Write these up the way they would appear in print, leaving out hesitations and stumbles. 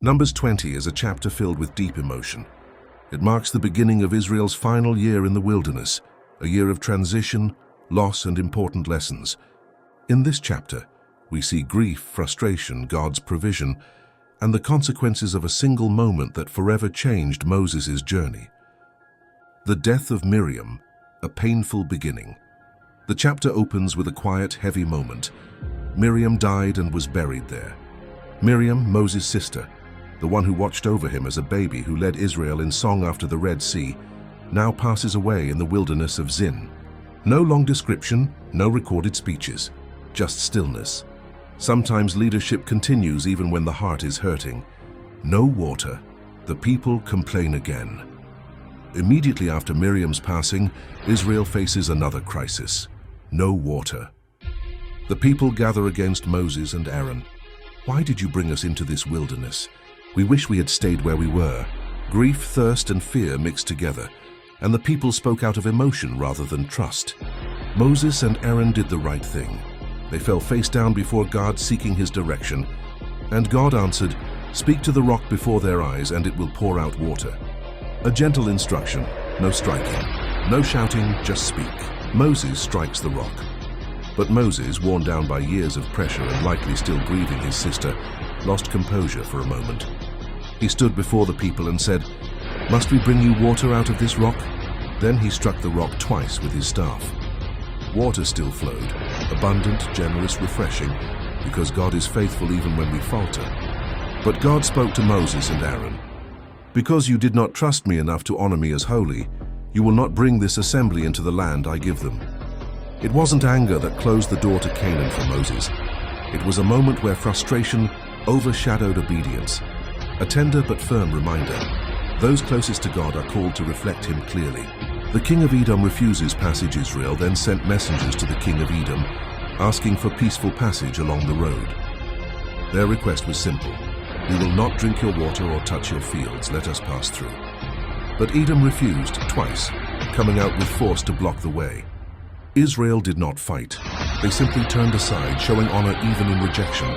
Numbers 20 is a chapter filled with deep emotion. It marks the beginning of Israel's final year in the wilderness, a year of transition, loss, and important lessons. In this chapter, we see grief, frustration, God's provision, and the consequences of a single moment that forever changed Moses' journey. The death of Miriam, a painful beginning. The chapter opens with a quiet, heavy moment. Miriam died and was buried there. Miriam, Moses' sister, the one who watched over him as a baby, who led Israel in song after the Red Sea, now passes away in the wilderness of Zin. No long description, no recorded speeches, just stillness. Sometimes leadership continues even when the heart is hurting. No water. The people complain again. Immediately after Miriam's passing, Israel faces another crisis. No water. The people gather against Moses and Aaron. Why did you bring us into this wilderness? We wish we had stayed where we were. Grief, thirst, and fear mixed together, and the people spoke out of emotion rather than trust. Moses and Aaron did the right thing. They fell face down before God, seeking his direction, and God answered, "Speak to the rock before their eyes, and it will pour out water." A gentle instruction, no striking, no shouting, just speak. Moses strikes the rock. But Moses, worn down by years of pressure and likely still grieving his sister, lost composure for a moment. He stood before the people and said, "Must we bring you water out of this rock?" Then he struck the rock twice with his staff. Water still flowed, abundant, generous, refreshing, because God is faithful even when we falter. But God spoke to Moses and Aaron, "Because you did not trust me enough to honor me as holy, you will not bring this assembly into the land I give them." It wasn't anger that closed the door to Canaan for Moses. It was a moment where frustration overshadowed obedience. A tender but firm reminder. Those closest to God are called to reflect him clearly. The king of Edom refuses passage. Israel then sent messengers to the king of Edom, asking for peaceful passage along the road. Their request was simple: "We will not drink your water or touch your fields, let us pass through." But Edom refused twice, coming out with force to block the way. Israel did not fight. They simply turned aside, showing honor even in rejection.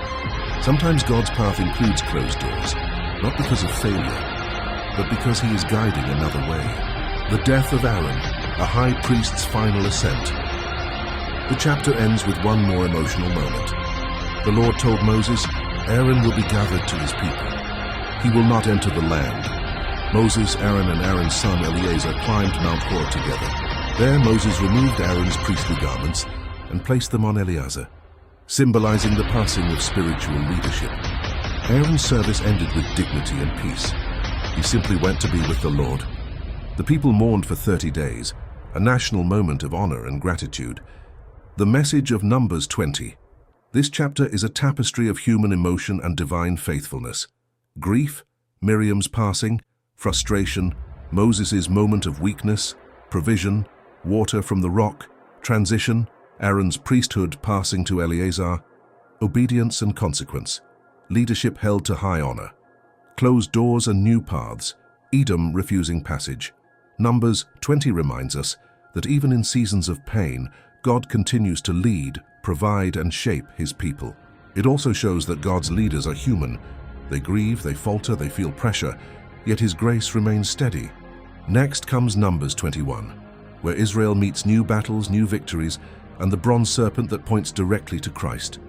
Sometimes God's path includes closed doors, not because of failure, but because he is guiding another way. The death of Aaron, a high priest's final ascent. The chapter ends with one more emotional moment. The Lord told Moses, "Aaron will be gathered to his people. He will not enter the land." Moses, Aaron, and Aaron's son Eleazar climbed Mount Hor together. There Moses removed Aaron's priestly garments and placed them on Eleazar, symbolizing the passing of spiritual leadership. Aaron's service ended with dignity and peace. He simply went to be with the Lord. The people mourned for 30 days, a national moment of honor and gratitude. The message of Numbers 20. This chapter is a tapestry of human emotion and divine faithfulness. Grief, Miriam's passing, frustration, Moses' moment of weakness, provision, water from the rock, transition, Aaron's priesthood passing to Eleazar, obedience and consequence, leadership held to high honor, closed doors and new paths, Edom refusing passage. Numbers 20 reminds us that even in seasons of pain, God continues to lead, provide, and shape his people. It also shows that God's leaders are human. They grieve, they falter, they feel pressure, yet his grace remains steady. Next comes Numbers 21, where Israel meets new battles, new victories, and the bronze serpent that points directly to Christ.